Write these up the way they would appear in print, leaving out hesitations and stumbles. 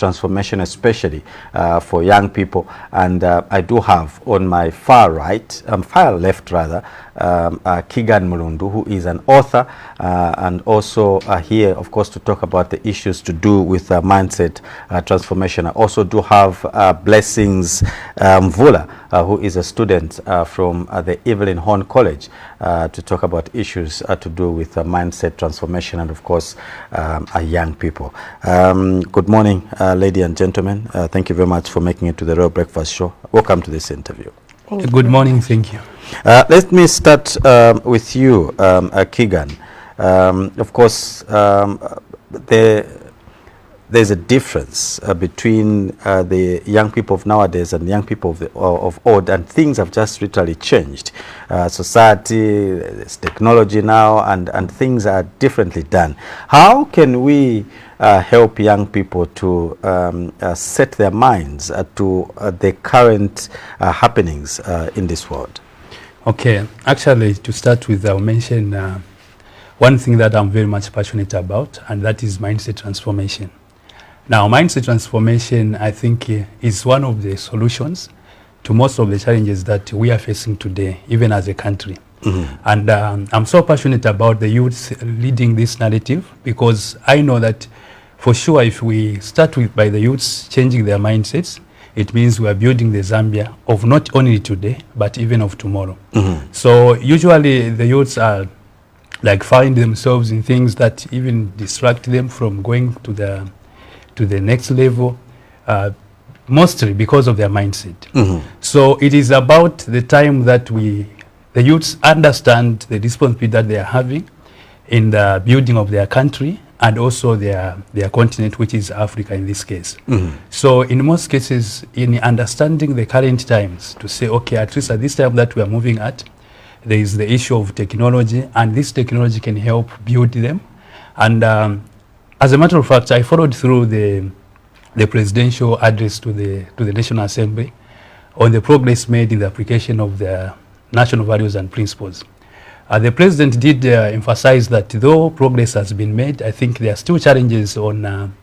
transformation, especially for young people. And I do have on my far right, far left rather, Keagan Mulundu, who is an author and also here, of course, to talk about the issues to do with mindset transformation. I also do have Blessings Mvula, who is a student from the Evelyn Horn College, to talk about issues to do with mindset transformation and, of course, young people. Good morning, ladies and gentlemen. Thank you very much for making it to the Royal Breakfast Show. Welcome to this interview. Good morning. Thank you. Let me start with you, Keagan. Of course, there's a difference between the young people of nowadays and the young people of old, and things have just literally changed. Society, there's technology now, and things are differently done. How can we help young people to set their minds to the current happenings in this world? Okay, actually, to start with, I'll mention one thing that I'm very much passionate about, and that is mindset transformation. Now, mindset transformation, I think, is one of the solutions to most of the challenges that we are facing today, even as a country. Mm-hmm. And I'm so passionate about the youth leading this narrative, because I know that for sure, if we start by the youths changing their mindsets, it means we are building the Zambia of not only today, but even of tomorrow. Mm-hmm. So usually the youths are like find themselves in things that even distract them from going to the next level, mostly because of their mindset. Mm-hmm. So it is about the time that the youths understand the responsibility that they are having in the building of their country and also their continent, which is Africa in this case. Mm-hmm. So in most cases, in understanding the current times, to say, okay, at least at this time that we are moving at, there is the issue of technology, and this technology can help build them. And as a matter of fact, I followed through the presidential address to the National Assembly on the progress made in the application of the national values and principles. The president did emphasize that though progress has been made, I think there are still challenges on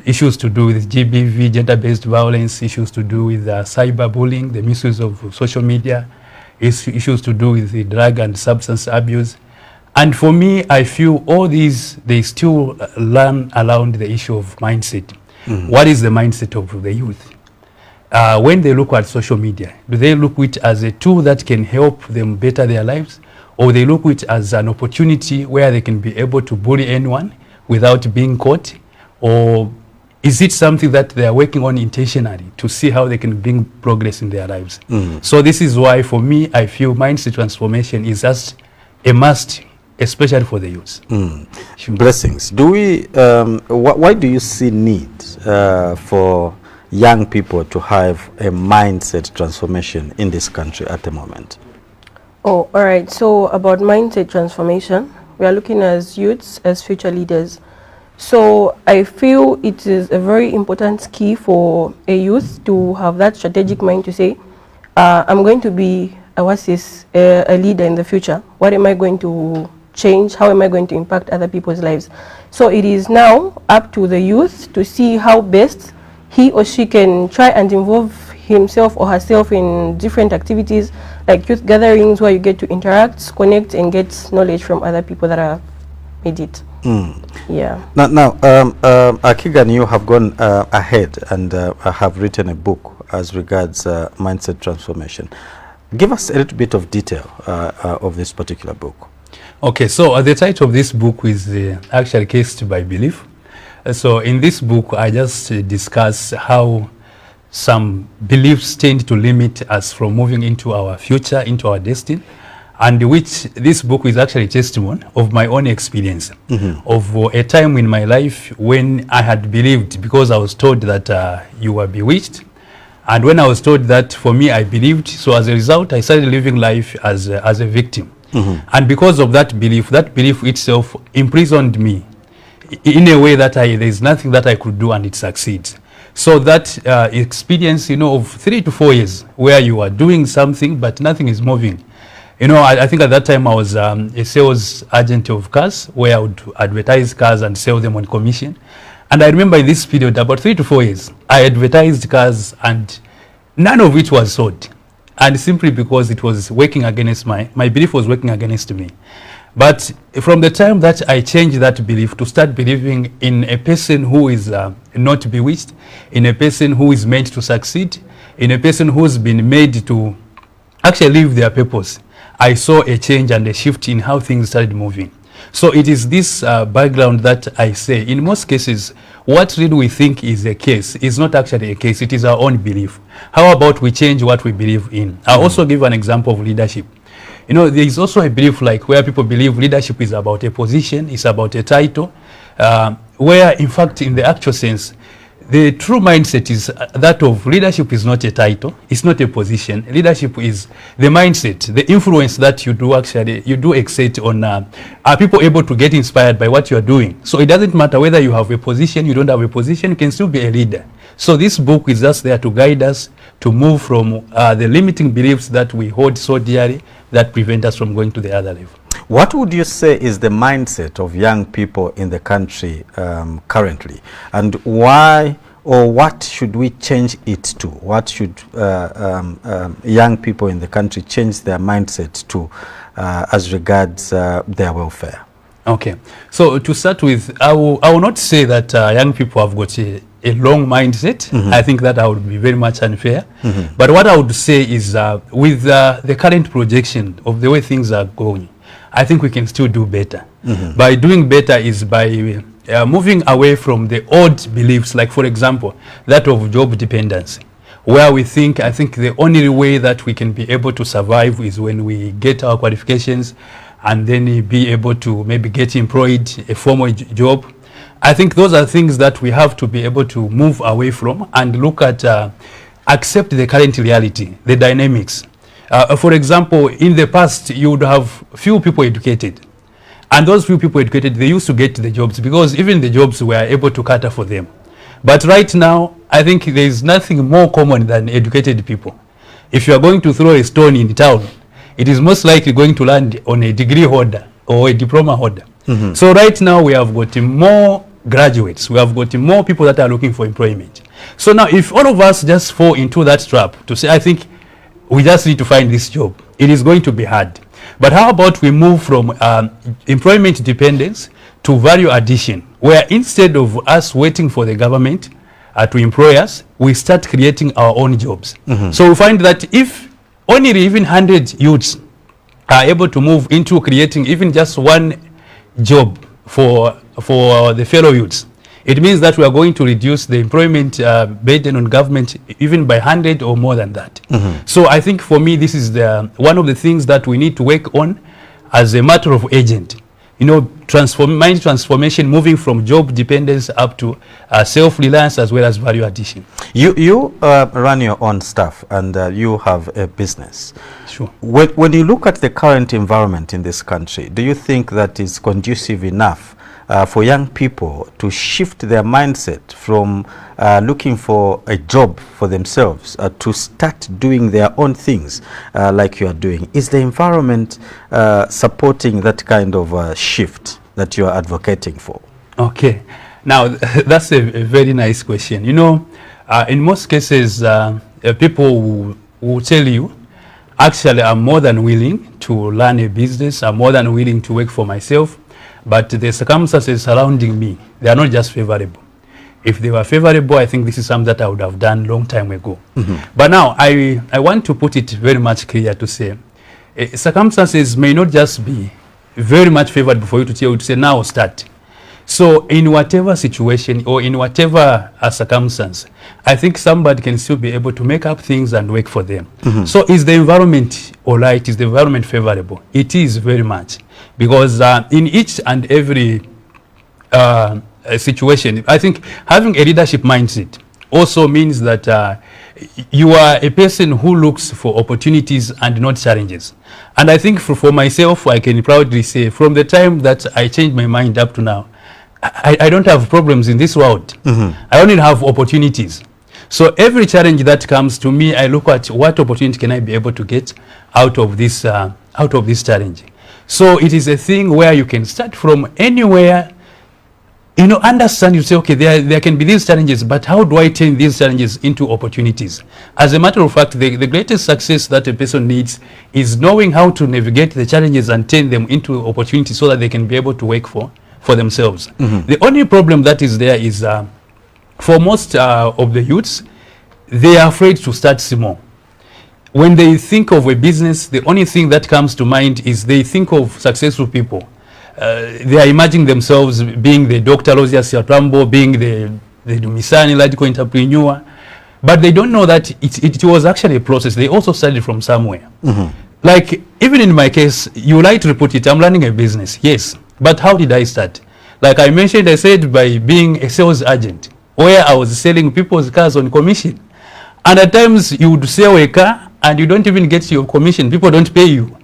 issues to do with GBV, gender-based violence, issues to do with cyberbullying, the misuse of social media, issues to do with the drug and substance abuse. And for me, I feel all these, they still learn around the issue of mindset. Mm-hmm. What is the mindset of the youth? When they look at social media, do they look at it as a tool that can help them better their lives? Or they look at it as an opportunity where they can be able to bully anyone without being caught? Or is it something that they are working on intentionally to see how they can bring progress in their lives? Mm-hmm. So this is why, for me, I feel mindset transformation is just a must, especially for the youth. Mm. Sure. Blessings. Do we? Why do you see need for young people to have a mindset transformation in this country at the moment? Oh, all right. So about mindset transformation, we are looking as youths as future leaders. So I feel it is a very important key for a youth to have that strategic mind to say, I'm going to be a leader in the future. What am I going to change? How am I going to impact other people's lives? So it is now up to the youth to see how best he or she can try and involve himself or herself in different activities like youth gatherings where you get to interact, connect, and get knowledge from other people that are made it. Mm. Yeah. Now, Keagan, you have gone ahead and have written a book as regards mindset transformation. Give us a little bit of detail of this particular book. Okay, so the title of this book is actually Cased by Belief. So in this book, I just discuss how some beliefs tend to limit us from moving into our future, into our destiny, and which this book is actually a testimony of my own experience, of a time in my life when I had believed, because I was told that you were bewitched. And when I was told that, for me, I believed. So as a result, I started living life as a victim. And because of that belief itself imprisoned me in a way that there's nothing that I could do and it succeeds. So that experience, of 3 to 4 years where you are doing something but nothing is moving. I think at that time I was a sales agent of cars where I would advertise cars and sell them on commission. And I remember in this period, about 3 to 4 years, I advertised cars and none of it was sold. And simply because it was working against my belief was working against me. But from the time that I changed that belief to start believing in a person who is not bewitched, in a person who is meant to succeed, in a person who's been made to actually live their purpose, I saw a change and a shift in how things started moving. So it is this background that I say, in most cases, what really we think is a case is not actually a case, it is our own belief. How about we change what we believe in? I'll also give an example of leadership. You know, there is also a belief like where people believe leadership is about a position, it's about a title, where in fact in the actual sense, the true mindset is that of leadership is not a title, it's not a position. Leadership is the mindset, the influence that you do exert on, are people able to get inspired by what you are doing? So it doesn't matter whether you have a position, you don't have a position, you can still be a leader. So this book is just there to guide us to move from the limiting beliefs that we hold so dearly that prevent us from going to the other level. What would you say is the mindset of young people in the country currently, and why or what should we change it to? What should young people in the country change their mindset to as regards their welfare? Okay, so to start with, I will not say that young people have got a long mindset. I think that I would be very much unfair. But what I would say is with the current projection of the way things are going, I think we can still do better. By doing better is by moving away from the old beliefs, like for example, that of job dependency, where I think the only way that we can be able to survive is when we get our qualifications and then be able to maybe get employed, a formal job. I think those are things that we have to be able to move away from and look at, accept the current reality, the dynamics. For example, in the past, you would have few people educated. And those few people educated, they used to get the jobs because even the jobs were able to cater for them. But right now, I think there is nothing more common than educated people. If you are going to throw a stone in town, it is most likely going to land on a degree holder or a diploma holder. So right now, we have got more graduates. We have got more people that are looking for employment. So now, if all of us just fall into that trap to say, I think we just need to find this job, it is going to be hard. But how about we move from employment dependence to value addition, where instead of us waiting for the government to employ us, we start creating our own jobs. So we find that if only even 100 youths are able to move into creating even just one job for the fellow youths, it means that we are going to reduce the employment burden on government even by 100 or more than that. So I think for me, this is one of the things that we need to work on as a matter of urgent. You know, mind transformation, moving from job dependence up to self-reliance as well as value addition. You run your own stuff and you have a business. Sure. When you look at the current environment in this country, do you think that is conducive enough for young people to shift their mindset from looking for a job for themselves to start doing their own things like you are doing? Is the environment supporting that kind of shift that you are advocating for? Okay. Now, that's a very nice question. You know, in most cases, people will tell you, actually, I'm more than willing to learn a business. I'm more than willing to work for myself. But the circumstances surrounding me, they are not just favorable. If they were favorable, I think this is something that I would have done long time ago. But now, I want to put it very much clear to say, circumstances may not just be very much favorable for you to say, now start. So in whatever situation or in whatever circumstance, I think somebody can still be able to make up things and work for them. So is the environment all right? Is the environment favorable? It is very much. Because in each and every situation, I think having a leadership mindset also means that you are a person who looks for opportunities and not challenges. And I think for myself, I can proudly say from the time that I changed my mind up to now, I don't have problems in this world. I only have opportunities. So every challenge that comes to me, I look at what opportunity can I be able to get out of this challenge. So it is a thing where you can start from anywhere understand, you say, okay, there can be these challenges, but how do I turn these challenges into opportunities? As a matter of fact, the greatest success that a person needs is knowing how to navigate the challenges and turn them into opportunities so that they can be able to work for themselves. The only problem that is there is for most of the youths, they are afraid to start small. When they think of a business, the only thing that comes to mind is they think of successful people. They are imagining themselves being the Dr. Rosia Siatrambo, being the Misani radical entrepreneur, but they don't know that it was actually a process. They also started from somewhere. Like, even in my case, you like to report it, I'm running a business, yes, but how did I start? Like I mentioned, I said by being a sales agent, where I was selling people's cars on commission. And at times you would sell a car and you don't even get your commission, people don't pay you.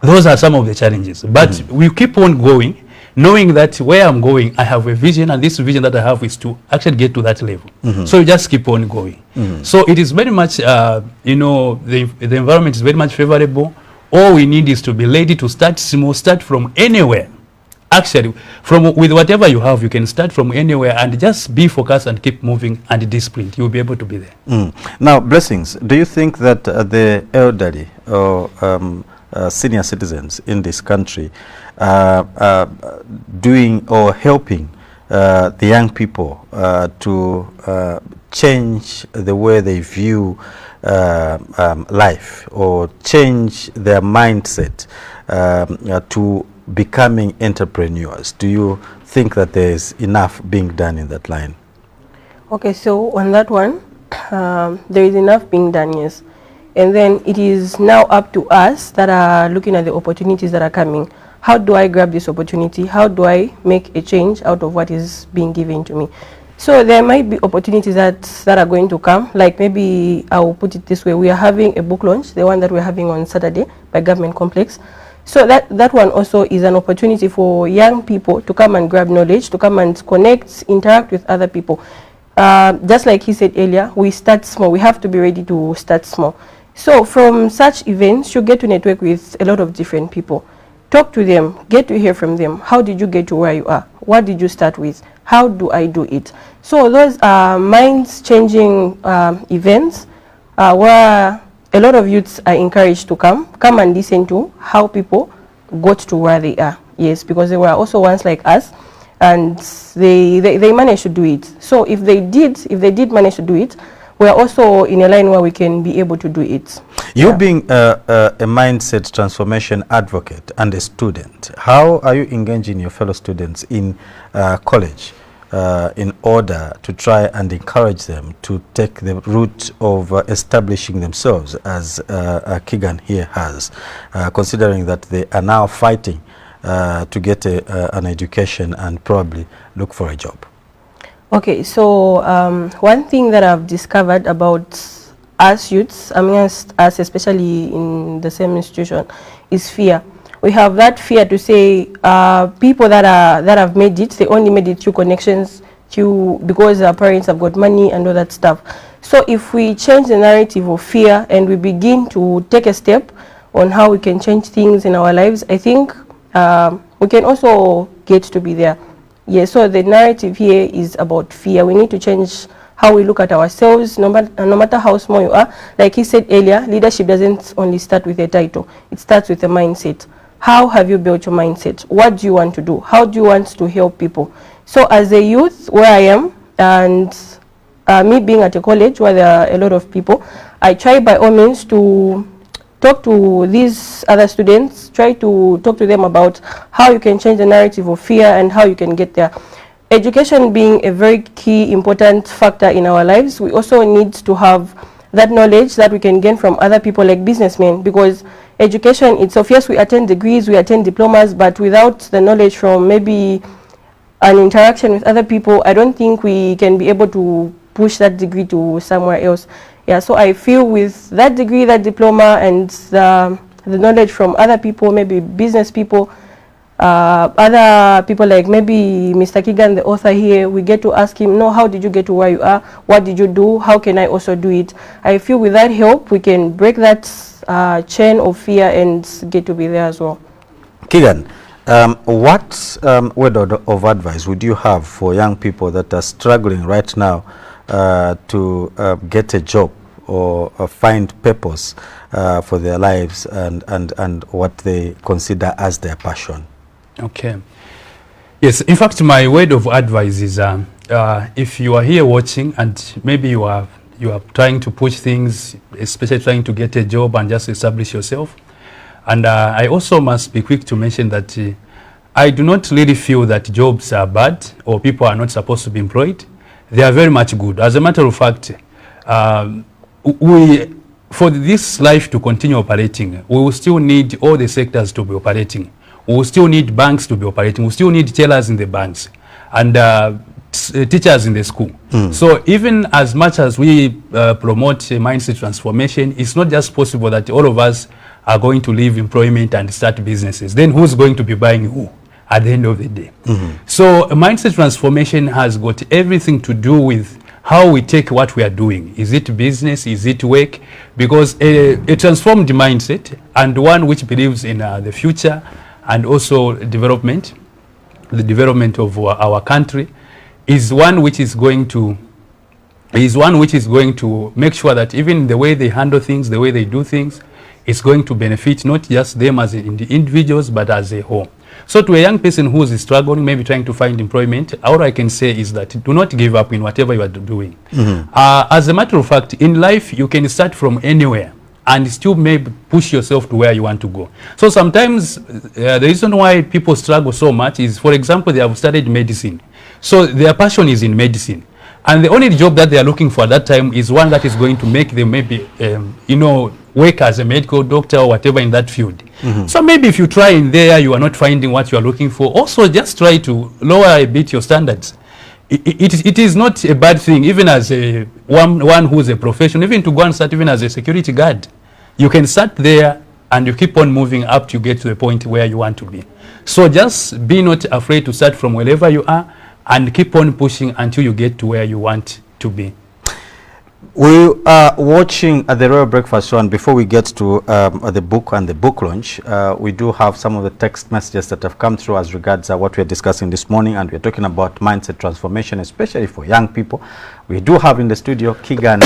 Those are some of the challenges, but we keep on going, knowing that where I'm going, I have a vision, and this vision that I have is to actually get to that level. So you just keep on going. So it is very much, the environment is very much favorable. All we need is to be ready to start small, start from anywhere. Actually, with whatever you have, you can start from anywhere and just be focused and keep moving and disciplined. You'll be able to be there. Now, Blessings, do you think that the elderly or senior citizens in this country doing or helping the young people to change the way they view life, or change their mindset to becoming entrepreneurs? Do you think that there is enough being done in that line? Okay, so on that one, there is enough being done, yes. And then it is now up to us that are looking at the opportunities that are coming. How do I grab this opportunity? How do I make a change out of what is being given to me? So there might be opportunities that are going to come. Like, maybe I will put it this way. We are having a book launch, the one that we're having on Saturday by Government Complex. So that one also is an opportunity for young people to come and grab knowledge, to come and connect, interact with other people. Just like he said earlier, we start small. We have to be ready to start small. So from such events, you get to network with a lot of different people. Talk to them, get to hear from them. How did you get to where you are? What did you start with? How do I do it? So those are minds-changing events where a lot of youths are encouraged to come and listen to how people got to where they are. Yes, because they were also once like us, and they managed to do it. So if they did manage to do it, we are also in a line where we can be able to do it. You being a mindset transformation advocate and a student, how are you engaging your fellow students in college in order to try and encourage them to take the route of establishing themselves, as Keagan here has, considering that they are now fighting to get an education and probably look for a job? Okay, so one thing that I've discovered about us youths, amongst us especially in the same institution, is fear. We have that fear to say people that have made it, they only made it through connections, because their parents have got money and all that stuff. So if we change the narrative of fear and we begin to take a step on how we can change things in our lives, I think we can also get to be there. Yeah, so the narrative here is about fear. We need to change how we look at ourselves, no matter how small you are. Like he said earlier, leadership doesn't only start with a title. It starts with a mindset. How have you built your mindset? What do you want to do? How do you want to help people? So as a youth, where I am, and me being at a college where there are a lot of people, I try by all means to talk to these other students, try to talk to them about how you can change the narrative of fear and how you can get there. Education being a very key, important factor in our lives, we also need to have that knowledge that we can gain from other people like businessmen, because education itself, yes, we attend degrees, we attend diplomas, but without the knowledge from maybe an interaction with other people, I don't think we can be able to push that degree to somewhere else. Yeah, so I feel with that degree, that diploma, and the knowledge from other people, maybe business people, other people like maybe Mr. Keagan, the author here, we get to ask him, no, how did you get to where you are? What did you do? How can I also do it? I feel with that help, we can break that chain of fear and get to be there as well. Keagan, What word of advice would you have for young people that are struggling right now to get a job or find purpose for their lives and what they consider as their passion? Okay. Yes, in fact, my word of advice is if you are here watching and maybe you are trying to push things, especially trying to get a job and just establish yourself. And I also must be quick to mention that I do not really feel that jobs are bad or people are not supposed to be employed. They are very much good. As a matter of fact, for this life to continue operating, we will still need all the sectors to be operating. We will still need banks to be operating. We still need tellers in the banks and teachers in the school. So even as much as we promote mindset transformation, it's not just possible that all of us are going to leave employment and start businesses. Then who's going to be buying who at the end of the day? So mindset transformation has got everything to do with how we take what we are doing. Is it business? Is it work? Because a transformed mindset and one which believes in the future and also development, the development of our country, is one which is going to make sure that even the way they handle things, the way they do things, is going to benefit not just them as individuals, but as a whole. So to a young person who is struggling, maybe trying to find employment, all I can say is that do not give up in whatever you are doing. As a matter of fact, in life, you can start from anywhere and still maybe push yourself to where you want to go. So sometimes the reason why people struggle so much is, for example, they have studied medicine. So their passion is in medicine. And the only job that they are looking for at that time is one that is going to make them maybe, work as a medical doctor or whatever in that field. So maybe if you try in there, you are not finding what you are looking for. Also, just try to lower a bit your standards. It is not a bad thing, even as one who is a professional, even to go and start even as a security guard. You can start there and you keep on moving up to get to the point where you want to be. So just be not afraid to start from wherever you are and keep on pushing until you get to where you want to be. We are watching the Royal Breakfast Show, and before we get to the book and the book launch, we do have some of the text messages that have come through as regards what we are discussing this morning, and we're talking about mindset transformation, especially for young people. We do have in the studio Keagan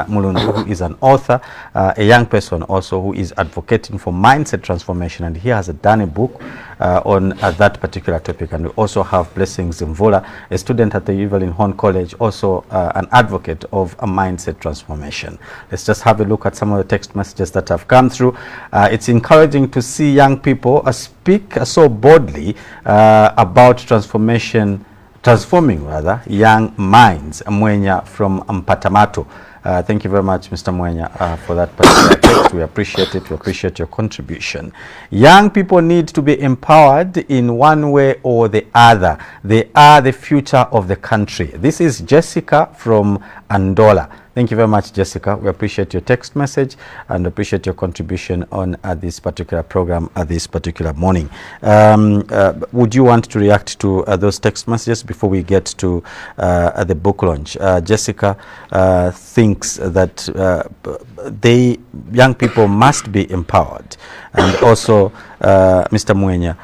Mulundu, who is an author, a young person also who is advocating for mindset transformation, and he has done a book on that particular topic. And we also have Blessings Mvula, a student at the Evelyn Horn College, also an advocate of a mindset transformation. Let's just have a look at some of the text messages that have come through. It's encouraging to see young people speak so boldly about transforming young minds. Mwenya from Mpatamato. Thank you very much, Mr. Mwenya, for that particular text. We appreciate it. We appreciate your contribution. Young people need to be empowered in one way or the other. They are the future of the country. This is Jessica from Andola. Thank you very much, Jessica. We appreciate your text message and appreciate your contribution on this particular program this particular morning. Would you want to react to those text messages before we get to the book launch? Jessica thinks that young people must be empowered, and also Mr. Mwenya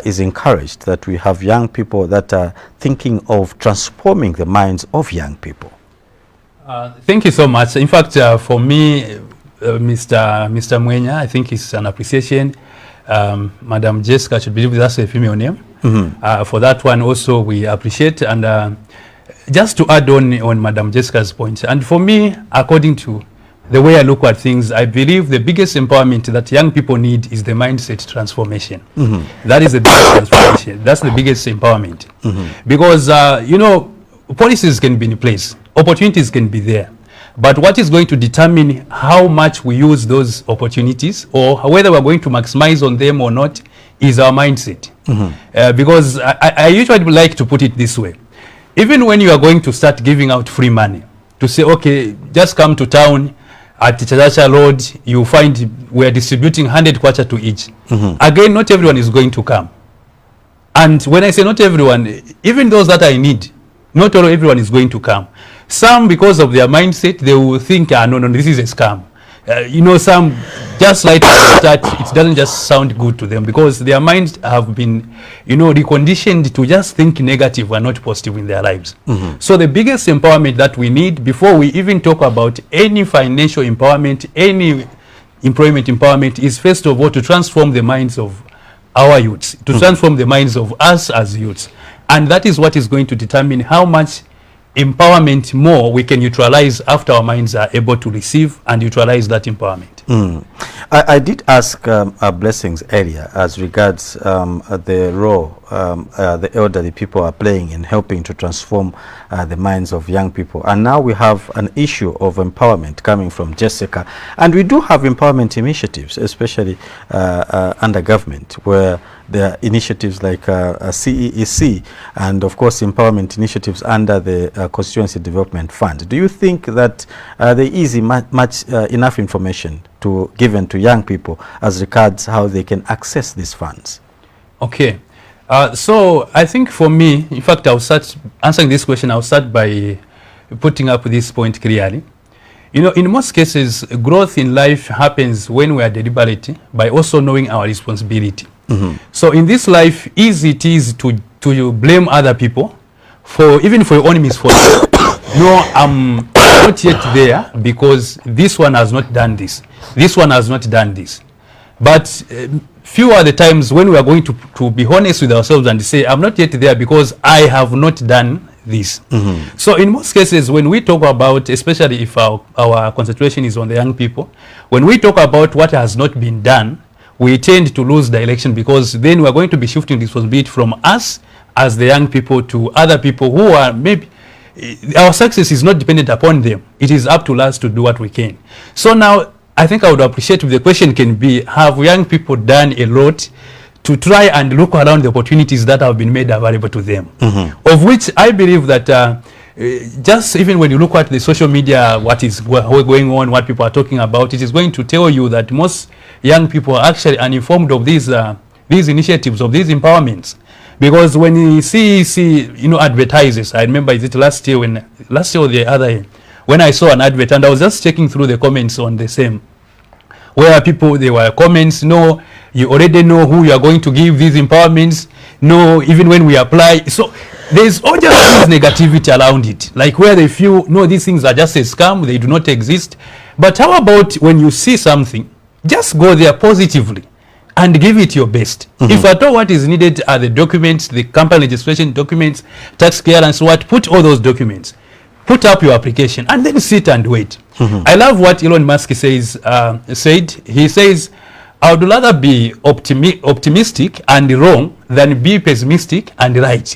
is encouraged that we have young people that are thinking of transforming the minds of young people. Thank you so much. In fact, for me, Mr. Mwenya, I think it's an appreciation. Madam Jessica should believe that's a female name. For that one also we appreciate. And just to add on Madam Jessica's point, and for me, according to the way I look at things, I believe the biggest empowerment that young people need is the mindset transformation. That is the biggest transformation. That's the biggest empowerment. Because, policies can be in place. Opportunities can be there. But what is going to determine how much we use those opportunities or whether we're going to maximize on them or not is our mindset. Because I usually like to put it this way. Even when you are going to start giving out free money, to say, okay, just come to town at Chachacha Road, you find we're distributing 100 kwacha to each. Again, not everyone is going to come. And when I say not everyone, even those that I need, not everyone is going to come. Some, because of their mindset, they will think, no, this is a scam. some just like that, it doesn't just sound good to them because their minds have been, reconditioned to just think negative and not positive in their lives. So the biggest empowerment that we need before we even talk about any financial empowerment, any employment empowerment, is first of all to transform the minds of our youths, to transform the minds of us as youths. And that is what is going to determine how much empowerment more we can utilize after our minds are able to receive and utilize that empowerment. I did ask Blessings earlier as regards the role the elderly people are playing in helping to transform the minds of young people. And now we have an issue of empowerment coming from Jessica. And we do have empowerment initiatives, especially under government, where there are initiatives like CEEC and, of course, empowerment initiatives under the Constituency Development Fund. Do you think that there is enough information given to young people as regards how they can access these funds? Okay. So I think for me, in fact, I'll start answering this question. I'll start by putting up this point clearly. In most cases, growth in life happens when we are deliberate by also knowing our responsibility. So in this life, easy it is to blame other people even for your own misfortune. No, I'm not yet there because this one has not done this. This one has not done this. But few are the times when we are going to be honest with ourselves and say, I'm not yet there because I have not done this. So in most cases, when we talk about, especially if our concentration is on the young people, when we talk about what has not been done, we tend to lose direction because then we're going to be shifting responsibility from us as the young people to other people who are maybe, our success is not dependent upon them. It is up to us to do what we can. So now, I think I would appreciate if the question can be, have young people done a lot to try and look around the opportunities that have been made available to them? Of which I believe that just even when you look at the social media, what is going on, what people are talking about, it is going to tell you that most young people are actually uninformed of these initiatives, of these empowerments. Because when you see advertises, I remember, is it last year or the other year, when I saw an advert and I was just checking through the comments on the same, where there were comments, no, you already know who you are going to give these empowerments, no, even when we apply. So there's all just this negativity around it, like where they feel, no, these things are just a scam, they do not exist. But how about when you see something, just go there positively and give it your best. If at all what is needed are the documents, the company registration documents, tax clearance, put all those documents. Put up your application and then sit and wait. I love what Elon Musk said. He says, I would rather be optimistic and wrong than be pessimistic and right.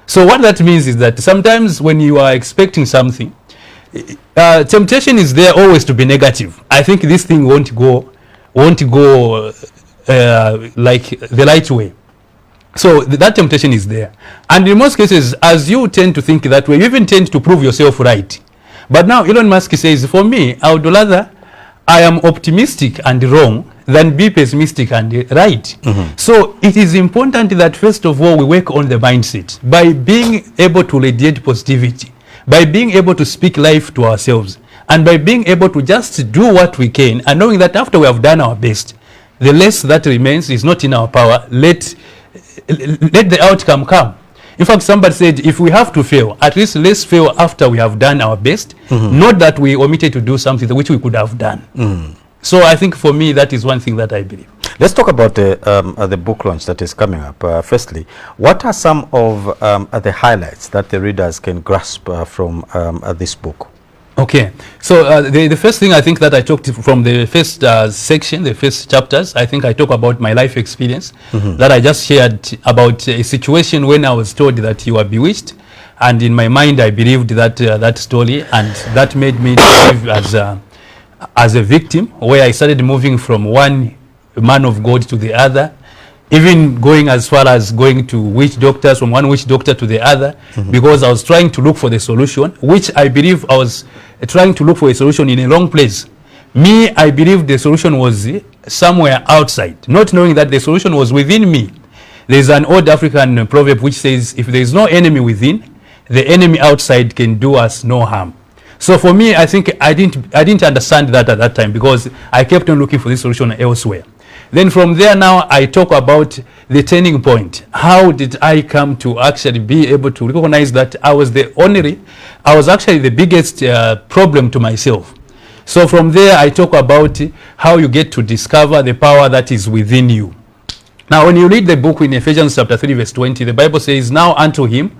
So what that means is that sometimes when you are expecting something, temptation is there always to be negative. I think this thing won't go like the right way. So that temptation is there. And in most cases, as you tend to think that way, you even tend to prove yourself right. But now Elon Musk says, for me, I would rather I am optimistic and wrong than be pessimistic and right. So it is important that first of all, we work on the mindset by being able to radiate positivity, by being able to speak life to ourselves, and by being able to just do what we can and knowing that after we have done our best, the less that remains is not in our power. Let the outcome come. In fact, somebody said, if we have to fail, at least let's fail after we have done our best, not that we omitted to do something which we could have done. So I think for me, that is one thing that I believe. Let's talk about the book launch that is coming up. Firstly, what are some of the highlights that the readers can grasp from this book? Okay, so the first thing I think that I talked from the first section, the first chapters, I think I talk about my life experience that I just shared about a situation when I was told that you are bewitched, and in my mind I believed that that story, and that made me live as a victim, where I started moving from one man of God to the other, even going as far as going to witch doctors, from one witch doctor to the other, because I was trying to look for the solution, which I believe I was trying to look for a solution in a wrong place. Me, I believe the solution was somewhere outside, not knowing that the solution was within me. There's an old African proverb which says, if there is no enemy within, the enemy outside can do us no harm. So for me, I think I didn't understand that at that time, because I kept on looking for this solution elsewhere. Then from there, now I talk about the turning point. How did I come to actually be able to recognize that I was actually the biggest problem to myself. So from there, I talk about how you get to discover the power that is within you. Now, when you read the book in Ephesians chapter 3, verse 20, the Bible says, "Now unto him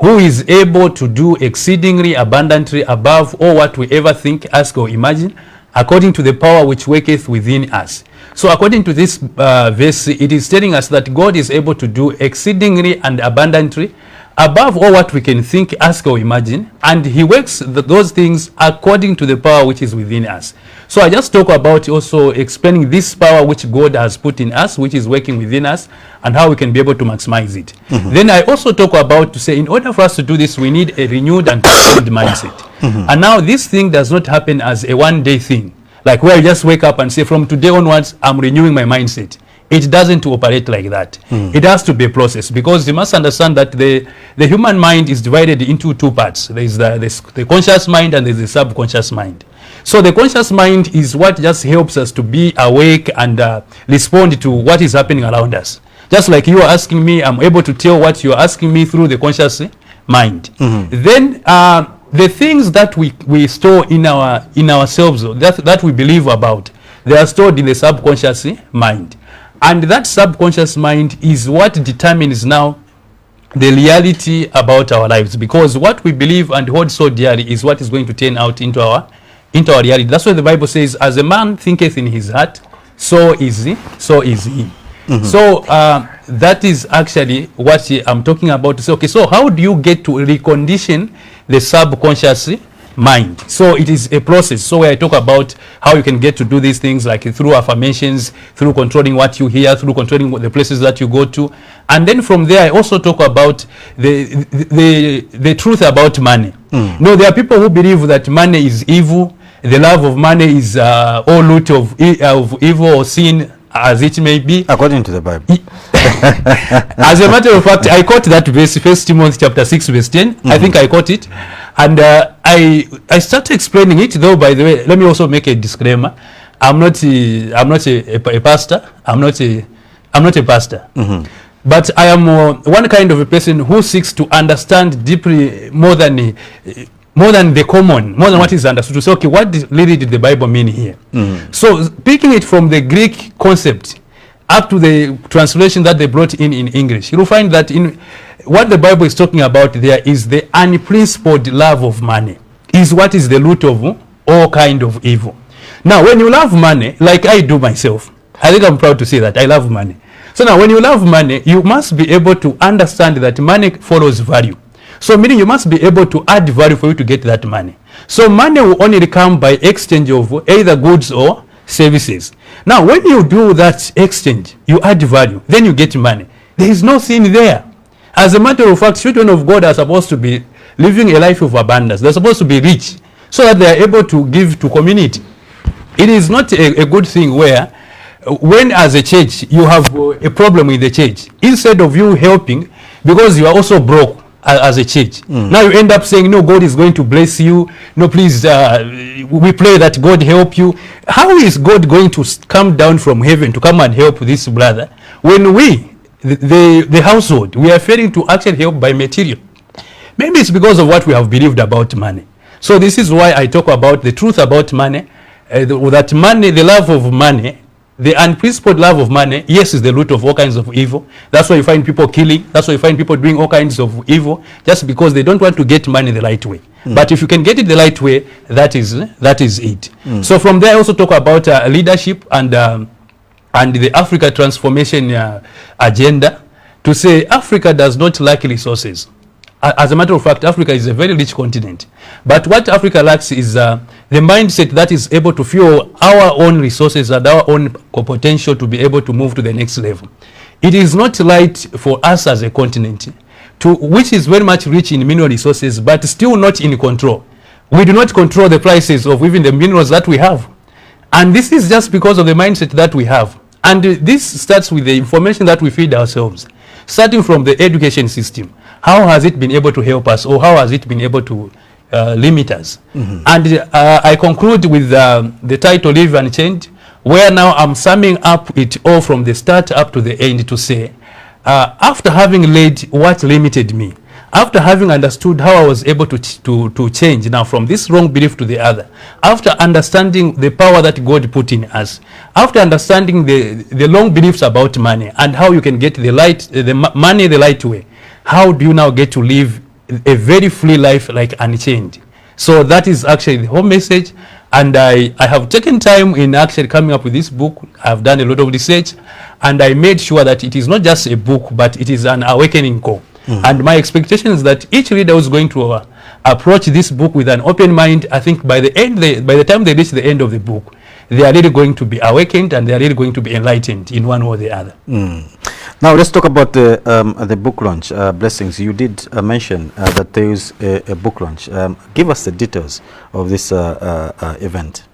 who is able to do exceedingly abundantly above all what we ever think, ask, or imagine, according to the power which worketh within us." So according to this verse, it is telling us that God is able to do exceedingly and abundantly above all what we can think, ask, or imagine, and he works those things according to the power which is within us. So I just talk about also explaining this power which God has put in us, which is working within us, and how we can be able to maximize it. Then I also talk about to say, in order for us to do this, we need a renewed and transformed mindset. And now this thing does not happen as a one-day thing, like where you just wake up and say, from today onwards, I'm renewing my mindset. It doesn't operate like that. It has to be a process, because you must understand that the human mind is divided into two parts. There is the conscious mind and there is the subconscious mind. So the conscious mind is what just helps us to be awake and respond to what is happening around us. Just like you are asking me, I'm able to tell what you are asking me through the conscious mind. Then the things that we store in ourselves, that we believe about, they are stored in the subconscious mind. And that subconscious mind is what determines now the reality about our lives, because what we believe and hold so dearly is what is going to turn out into our reality. That's why the Bible says, as a man thinketh in his heart, so is he. So that is actually what I'm talking about. So, okay, so how do you get to recondition the subconscious mind? So it is a process. So where I talk about how you can get to do these things, like through affirmations, through controlling what you hear, through controlling the places that you go to. And then from there, I also talk about the truth about money. No, there are people who believe that money is evil. The love of money is all root of evil or sin, as it may be. According to the Bible. As a matter of fact, I quote that verse, 1 Timothy chapter 6, verse 10. I think I quote it. And I started explaining it, though, by the way, let me also make a disclaimer. I'm not a pastor. I'm not a pastor. But I am one kind of a person who seeks to understand deeply more than the common, more than what is understood. To say, okay, what really did the Bible mean here? So picking it from the Greek concept up to the translation that they brought in English, you'll find that in what the Bible is talking about there is the unprincipled love of money, is what is the root of all kind of evil. Now, when you love money, like I do myself, I think I'm proud to say that I love money. So now, when you love money, you must be able to understand that money follows value. So meaning you must be able to add value for you to get that money. So money will only come by exchange of either goods or services. Now, when you do that exchange, you add value, then you get money. There is no sin there. As a matter of fact, children of God are supposed to be living a life of abundance. They're supposed to be rich so that they are able to give to community. It is not a good thing where when as a church you have a problem with the church, instead of you helping because you are also broke as a church, now you end up saying, no, God is going to bless you. No, please, we pray that God help you. How is God going to come down from heaven to come and help this brother when we, the household, we are failing to actually help by material? Maybe it's because of what we have believed about money. So this is why I talk about the truth about money, that money, the love of money, the unprincipled love of money, yes, is the root of all kinds of evil. That's why you find people killing. That's why you find people doing all kinds of evil, just because they don't want to get money the right way. But if you can get it the right way, that is it. So from there, I also talk about leadership and the Africa transformation agenda, to say Africa does not lack resources. As a matter of fact, Africa is a very rich continent. But what Africa lacks is the mindset that is able to fuel our own resources and our own potential to be able to move to the next level. It is not right for us as a continent, which is very much rich in mineral resources, but still not in control. We do not control the prices of even the minerals that we have. And this is just because of the mindset that we have. And this starts with the information that we feed ourselves, starting from the education system. How has it been able to help us, or how has it been able to limiters. And I conclude with the title Live and Change, where now I'm summing up it all from the start up to the end to say, after having laid what limited me, after having understood how I was able to change now from this wrong belief to the other, after understanding the power that God put in us, after understanding the wrong beliefs about money and how you can get the money the right way, how do you now get to live a very free life like unchained? So that is actually the whole message. And I have taken time in actually coming up with this book. I've done a lot of research, and I made sure that it is not just a book, but it is an awakening call. And my expectation is that each reader who is going to approach this book with an open mind, I think by the time they reach the end of the book, they are really going to be awakened and they are really going to be enlightened in one way or the other. Now let's talk about the book launch. Blessings, you did mention that there is a book launch. Give us the details of this event.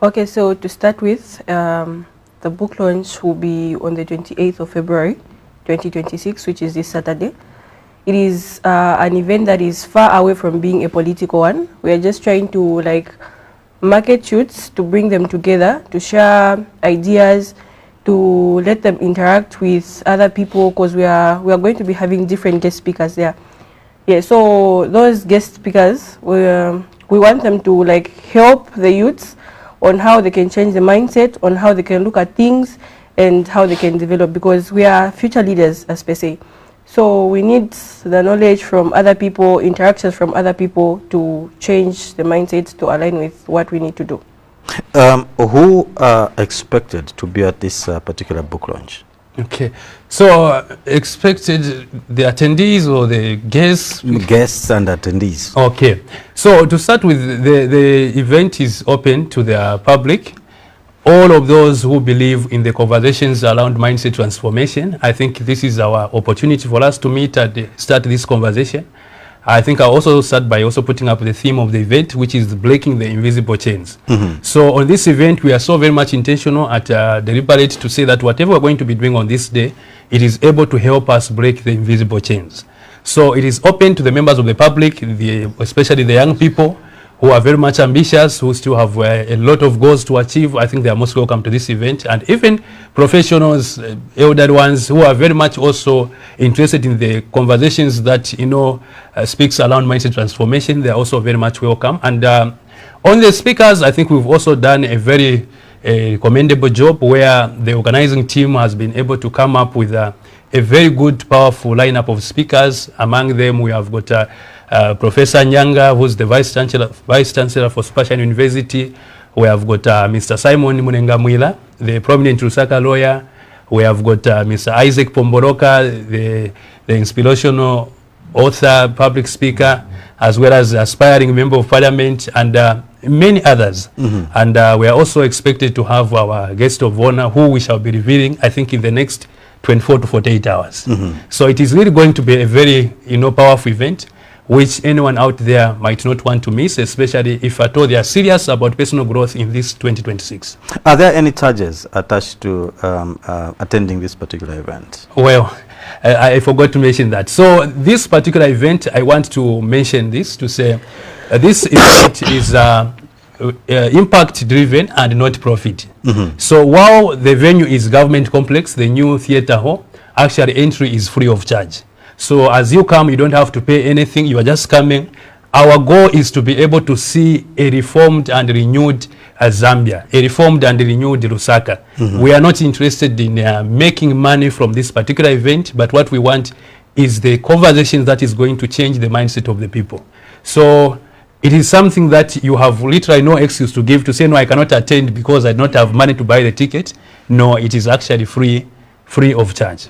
Okay, so to start with, the book launch will be on the 28th of February 2026, which is this Saturday. It is an event that is far away from being a political one. We are just trying to market youths, to bring them together, to share ideas, to let them interact with other people, because we are going to be having different guest speakers there. Yeah, so those guest speakers, we want them to help the youths on how they can change the mindset, on how they can look at things, and how they can develop, because we are future leaders, as per se. So we need the knowledge from other people, interactions from other people, to change the mindset to align with what we need to do. Who are expected to be at this particular book launch? Okay, so expected the attendees or the guests? Guests and attendees. Okay, so to start with, the event is open to the public. All of those who believe in the conversations around mindset transformation, I think this is our opportunity for us to meet and start this conversation. I think I'll also start by also putting up the theme of the event, which is breaking the invisible chains. So on this event, we are so very much intentional at deliberate to say that whatever we're going to be doing on this day, it is able to help us break the invisible chains. So it is open to the members of the public, especially the young people, who are very much ambitious, who still have a lot of goals to achieve. I think they are most welcome to this event. And even professionals, elder ones, who are very much also interested in the conversations that, speaks around mindset transformation, they are also very much welcome. And on the speakers, I think we've also done a very commendable job, where the organizing team has been able to come up with a very good, powerful lineup of speakers. Among them, we have got Professor Nyanga, who's the Vice Chancellor for Spatial University. We have got Mr. Simon Mvula, the prominent Lusaka lawyer. We have got Mr. Isaac Pomboroka, the inspirational author, public speaker, as well as aspiring member of parliament, and many others. And we are also expected to have our guest of honor, who we shall be revealing, I think, in the next 24 to 48 hours. So it is really going to be a very powerful event, which anyone out there might not want to miss, especially if at all they are serious about personal growth in this 2026. Are there any charges attached to attending this particular event? Well, I forgot to mention that. So this particular event, I want to mention this to say this event is impact driven and not profit. So while the venue is government complex, the new theater hall, actually entry is free of charge. So as you come, you don't have to pay anything. You are just coming. Our goal is to be able to see a reformed and renewed Zambia, a reformed and renewed Lusaka. We are not interested in making money from this particular event, but what we want is the conversation that is going to change the mindset of the people. So it is something that you have literally no excuse to give to say, no, I cannot attend because I don't have money to buy the ticket. No, it is actually free of charge.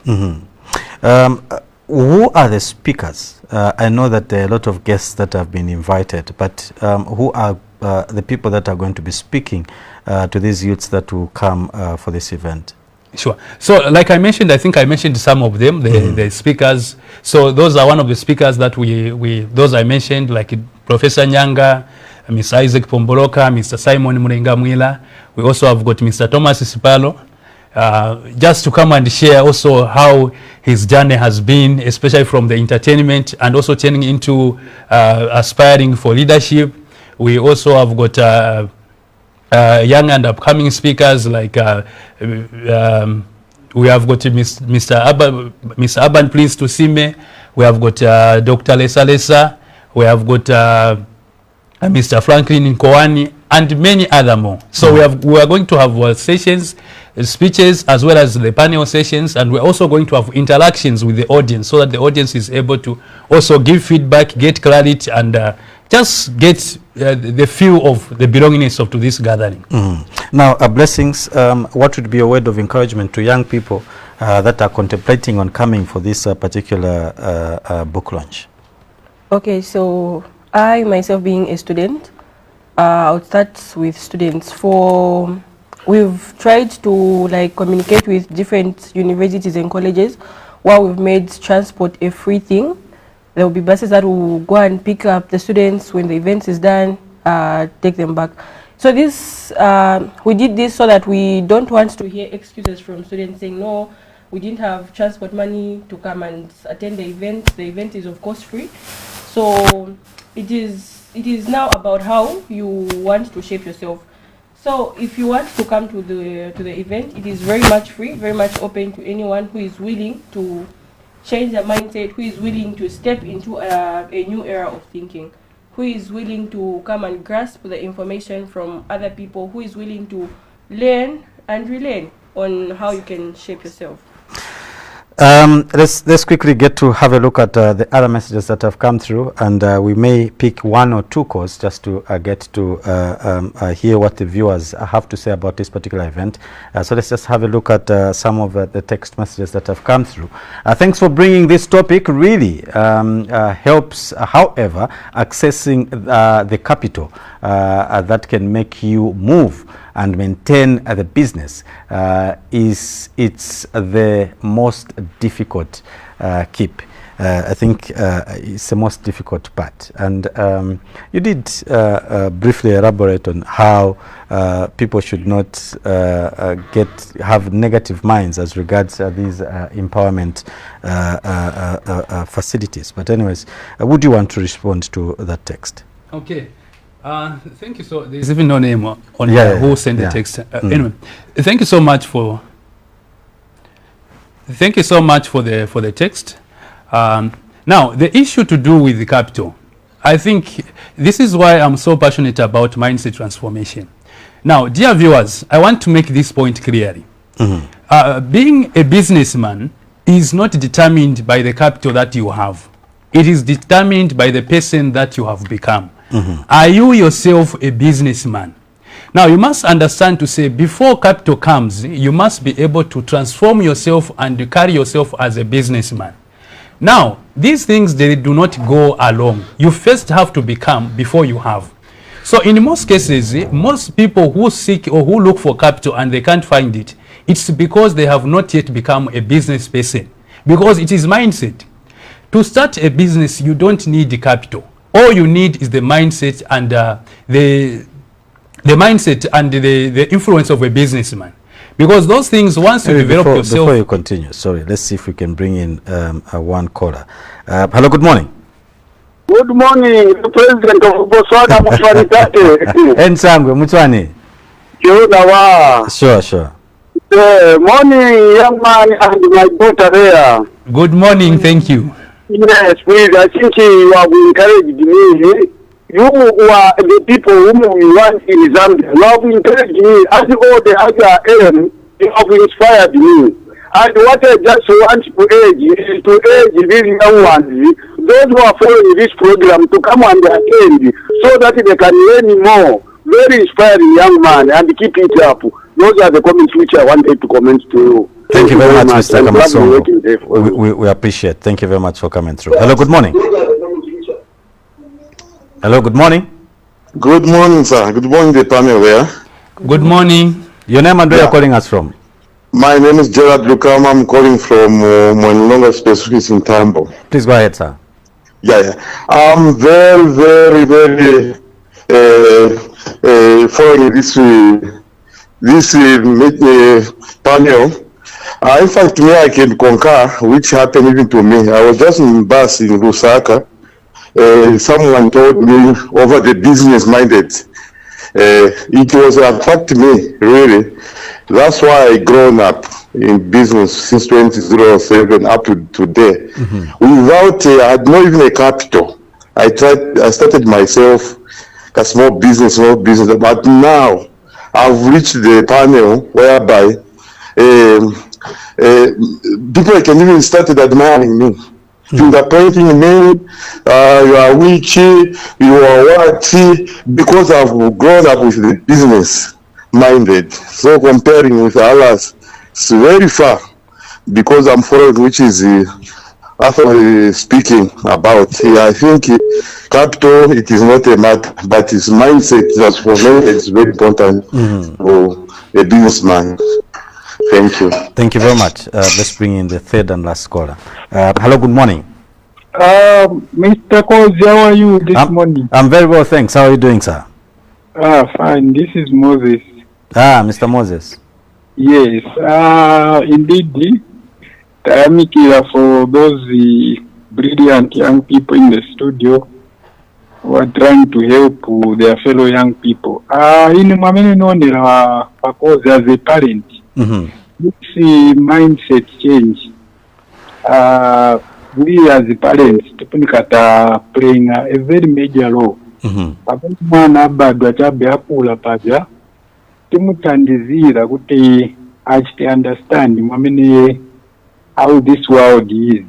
Who are the speakers? I know that there are a lot of guests that have been invited, but who are the people that are going to be speaking to these youths that will come for this event? Sure. So like I mentioned, I think I mentioned some of them, the speakers. So those are one of the speakers that those I mentioned, like Professor Nyanga, Mr. Isaac Pomboroka, Mr. Simon Mvula. We also have got Mr. Thomas Sipalo, just to come and share also how his journey has been, especially from the entertainment and also turning into aspiring for leadership. We also have got young and upcoming speakers like we have got Mr. Aban Prince Tusime, we have got Dr. Lesa Lesa, we have got Mr. Franklin Nkowani, and many other more. So we are going to have sessions, speeches, as well as the panel sessions, and we're also going to have interactions with the audience so that the audience is able to also give feedback, get clarity, and just get the feel of the belongingness of to this gathering. Now, Blessings, what would be a word of encouragement to young people that are contemplating on coming for this particular book launch? Okay, so I myself being a student, I'll start with students. We've tried to like communicate with different universities and colleges while we've made transport a free thing. There will be buses that will go and pick up the students when the event is done, take them back. So this, we did this so that we don't want to hear excuses from students saying, no, we didn't have transport money to come and attend the event. The event is of course free. So it is now about how you want to shape yourself. So if you want to come to the event, it is very much free, very much open to anyone who is willing to change their mindset, who is willing to step into a new era of thinking, who is willing to come and grasp the information from other people, who is willing to learn and relearn on how you can shape yourself. Let's quickly get to have a look at the other messages that have come through, and we may pick one or two calls just to get to hear what the viewers have to say about this particular event. So let's just have a look at some of the text messages that have come through. Thanks for bringing this topic. Really helps, however, accessing the capital that can make you move and maintain the business it's the most difficult keep. I think it's the most difficult part, and you did briefly elaborate on how people should not have negative minds as regards these empowerment facilities. But anyways, would you want to respond to that text? Okay. Thank you. So there's even no name on who sent the text. Anyway, thank you so much for the text. Now the issue to do with the capital, I think this is why I'm so passionate about mindset transformation. Now, dear viewers, I want to make this point clearly. Being a businessman is not determined by the capital that you have. It is determined by the person that you have become. Are you yourself a businessman? Now you must understand to say before capital comes, you must be able to transform yourself and carry yourself as a businessman. Now these things, they do not go along. You first have to become before you have. So in most cases, most people who seek or who look for capital and they can't find it, it's because they have not yet become a business person, because it is mindset. To start a business, you don't need the capital. All you need is the mindset and the mindset and the influence of a businessman. Because those things, once you develop yourself... Before you continue, sorry, let's see if we can bring in one caller. Hello, good morning. Good morning, the President of Botswana, Mutswani Tate. Ensangwe, Mutswani. Sure. Morning, young man, and my daughter there. Good morning, thank you. Yes, please, I think you have encouraged me. You are the people whom we want in Zambia. You have encouraged me. As all the other you have inspired me. And what I just want to urge is to urge these young ones, those who are following this program, to come and attend so that they can learn more. Very inspiring young man, and keep it up. Those are the comments which I wanted to comment to you. Thank you very much, Mr. Kamasongo. We appreciate. Thank you very much for coming through. Hello, good morning. Hello, good morning. Good morning, sir. Good morning, the panel there. Good morning. Your name and where you're calling us from? My name is Gerard Lukama. I'm calling from Mulundu Specifics in Tambo. Please go ahead, sir. Yeah. I'm very following this panel. In fact, me, I can concur, which happened even to me. I was just in bus in Lusaka. Someone told me over the business minded. It was affect me, really. That's why I grown up in business since 2007 up to today. Without, I had not even a capital. I started myself a small business, but now I've reached the panel whereby people can even started admiring me. Fingerpointing me, you are witchy, you are what, because I've grown up with the business minded. So comparing with others, it's very far because I'm following, which is after speaking about. I think capital, it is not a matter, but his mindset transformation is very important for a businessman. Thank you. Thank you very much. Let's bring in the third and last caller. Hello, good morning. Mr. Kozi, how are you this morning? I'm very well, thanks. How are you doing, sir? Fine. This is Moses. Mr. Moses. Yes. Indeed, Taramikira for those brilliant young people in the studio who are trying to help their fellow young people. In Mamene Nonera, Kozi as a parent, this mindset change. We as parents, are playing a very major role. Abana bado achabe akula paja. Timutandizira kuti actually understand how this world is,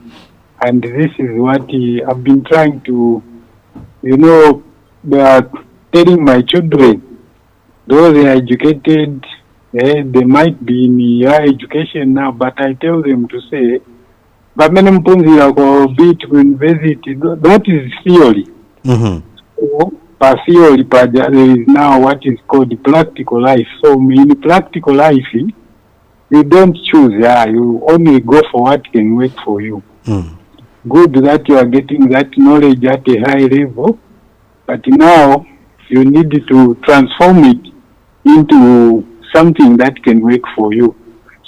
and this is what I've been trying to, telling my children. Those are educated, they might be in higher education now, but I tell them to say, but many mpunzi go be to university. That is theory. So, theory, there is now what is called practical life. So in practical life, you don't choose. You only go for what can work for you. Good that you are getting that knowledge at a high level, but now you need to transform it into something that can work for you.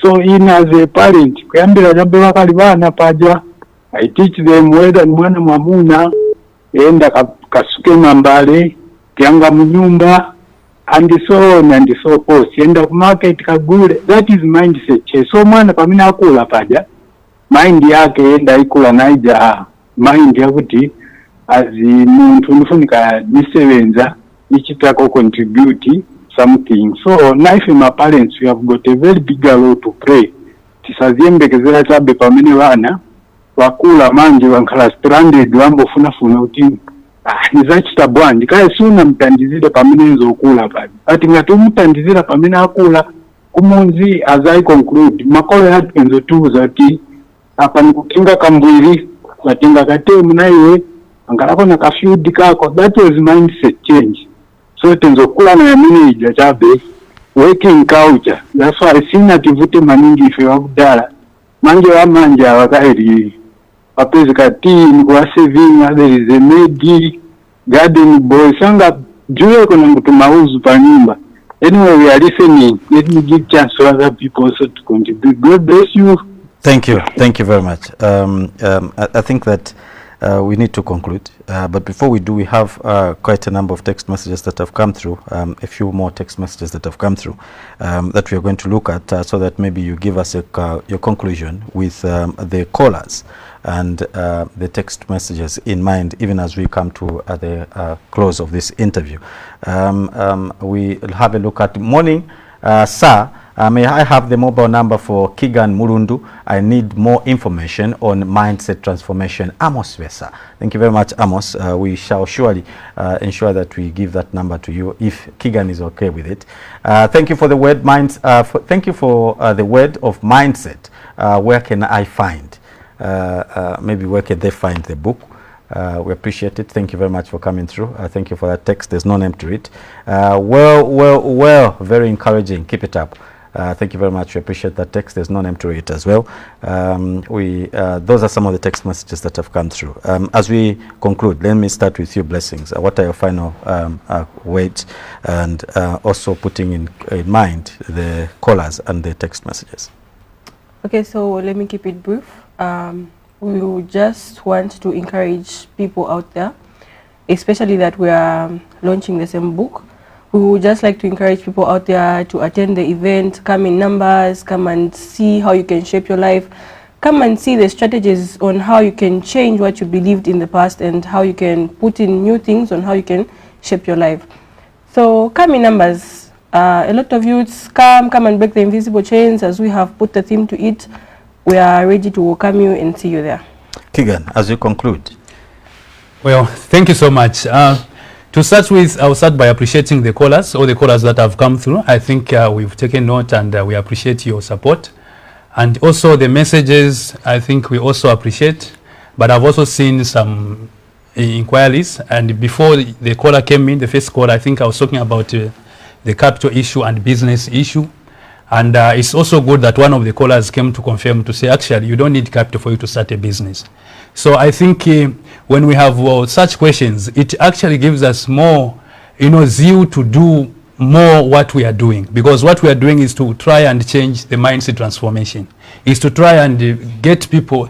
So in as a parent, I teach them whether mwana mwamuna enda kasuke mambale kyanga munyumba and so on and so forth. Enda ku market kagule. That is mindset. So mwana pamina akula paja mind yake enda ikula naija mind yakuti azi muntu nifunika nisebenza ichitako contribute something. So life in my parents, we have got a very big role to play. Tisaziyembekezera chabe pamene vana wakula manje wankala stranded wambo funa utini. Nizachita bwandi kaya suna mtandizira pamene nzokula pali. Ati ngati mutandizira pamene akula kumunzi as I conclude makolo yatu kenzo tuza ati apa nikukinga kambwiri watinga katemu na iwe angalako na kafyudi kako. That was mindset change. So tenzokula na yamini ijachabe working culture. That's why sina tivute maningi ife wakudala manje wa manja wakairi wapezi katini kwa saving. There is a maid garden boy sanga juwe kuna mtu mauzu pa nyumba. Anyway, we are listening. Let me give chance to other people also to contribute. God bless you. Thank you very much. I think that we need to conclude, but before we do, we have quite a number of text messages that have come through, a few more text messages that have come through that we are going to look at, so that maybe you give us your conclusion with the callers and the text messages in mind, even as we come to the close of this interview. We'll have a look at morning. Sir, may I have the mobile number for Keagan Mulundu? I need more information on mindset transformation. Amos Vesa. Thank you very much, Amos. We shall surely ensure that we give that number to you if Keagan is okay with it. Thank you for the word thank you for the word of mindset. Where can I find? Maybe where can they find the book? We appreciate it. Thank you very much for coming through. Thank you for that text. There's no name to it. Well, very encouraging. Keep it up. Thank you very much. We appreciate that text. There's no name to it as well. Those are some of the text messages that have come through. As we conclude, let me start with you, Blessings. What are your final words, and also putting in mind the callers and the text messages? Okay, so let me keep it brief. We would just want to encourage people out there, especially that we are launching the same book. We would just like to encourage people out there to attend the event, come in numbers, come and see how you can shape your life, come and see the strategies on how you can change what you believed in the past and how you can put in new things on how you can shape your life. So come in numbers. A lot of youths come and break the invisible chains, as we have put the theme to it. We are ready to welcome you and see you there. Keagan, as you conclude. Well, thank you so much. To start with, I'll start by appreciating the callers, all the callers that have come through. I think we've taken note, and we appreciate your support. And also the messages, I think we also appreciate. But I've also seen some inquiries. And before the caller came in, the first call, I think I was talking about the capital issue and business issue. And it's also good that one of the callers came to confirm, to say, actually, you don't need capital for you to start a business. So I think when we have such questions, it actually gives us more, zeal to do more what we are doing. Because what we are doing is to try and change the mindset transformation, is to try and get people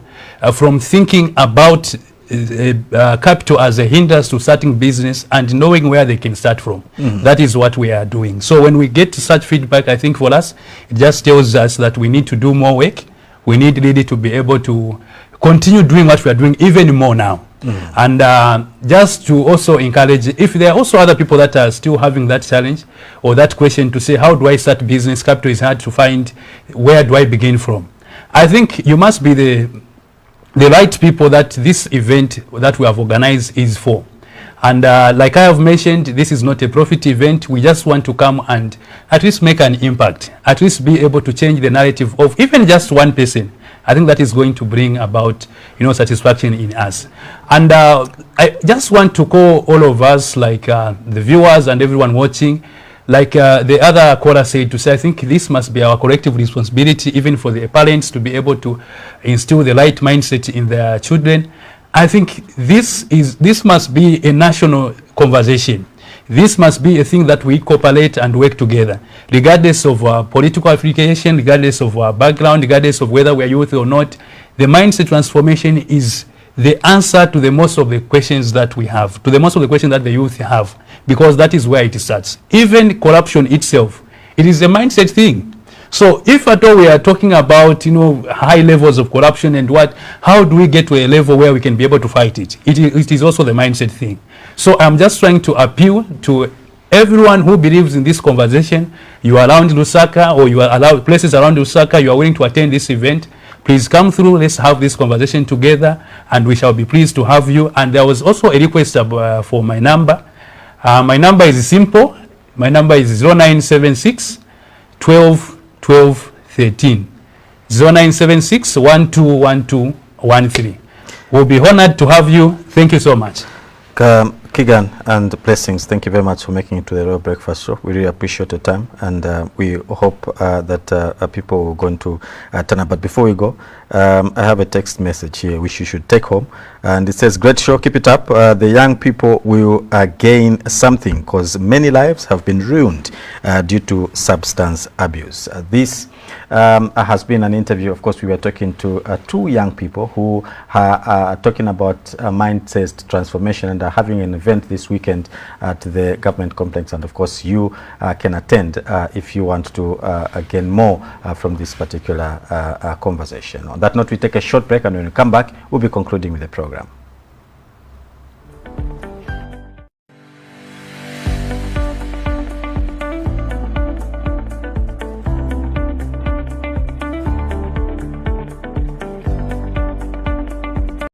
from thinking about capital as a hindrance to starting business and knowing where they can start from. That is what we are doing. So when we get such feedback, I think for us, it just tells us that we need to do more work. We need really to be able to continue doing what we are doing even more now. And just to also encourage, if there are also other people that are still having that challenge or that question to say, how do I start business? Capital is hard to find. Where do I begin from? I think you must be the right people that this event that we have organized is for. And like I have mentioned, this is not a profit event. We just want to come and at least make an impact, at least be able to change the narrative of even just one person. I think that is going to bring about, satisfaction in us. And I just want to call all of us, like the viewers and everyone watching, like the other caller said, to say, I think this must be our collective responsibility, even for the parents, to be able to instill the right mindset in their children. I think this must be a national conversation. This must be a thing that we cooperate and work together, regardless of our political affiliation, regardless of our background, regardless of whether we are youth or not. The mindset transformation is the answer to the most of the questions that we have, to the most of the questions that the youth have, because that is where it starts. Even corruption itself, it is a mindset thing. So if at all we are talking about, high levels of corruption and how do we get to a level where we can be able to fight it? It is also the mindset thing. So I'm just trying to appeal to everyone who believes in this conversation. You are around Lusaka, or you are allowed places around Lusaka, you are willing to attend this event, please come through. Let's have this conversation together, and we shall be pleased to have you. And there was also a request for my number. My number is simple. My number is 0976 12 12 13. 0976 121213. We'll be honored to have you. Thank you so much. Keagan and Blessings, thank you very much for making it to the Royal Breakfast Show. We really appreciate your time, and we hope that people will go to turn up. But before we go, I have a text message here which you should take home, and it says, great show, keep it up. The young people will gain something, because many lives have been ruined due to substance abuse. This has been an interview. Of course, we were talking to two young people who are talking about mindset transformation, and are having an event this weekend at the government complex. And of course, you can attend if you want to gain more from this particular conversation. On that note, we take a short break, and when we come back, we'll be concluding with the program.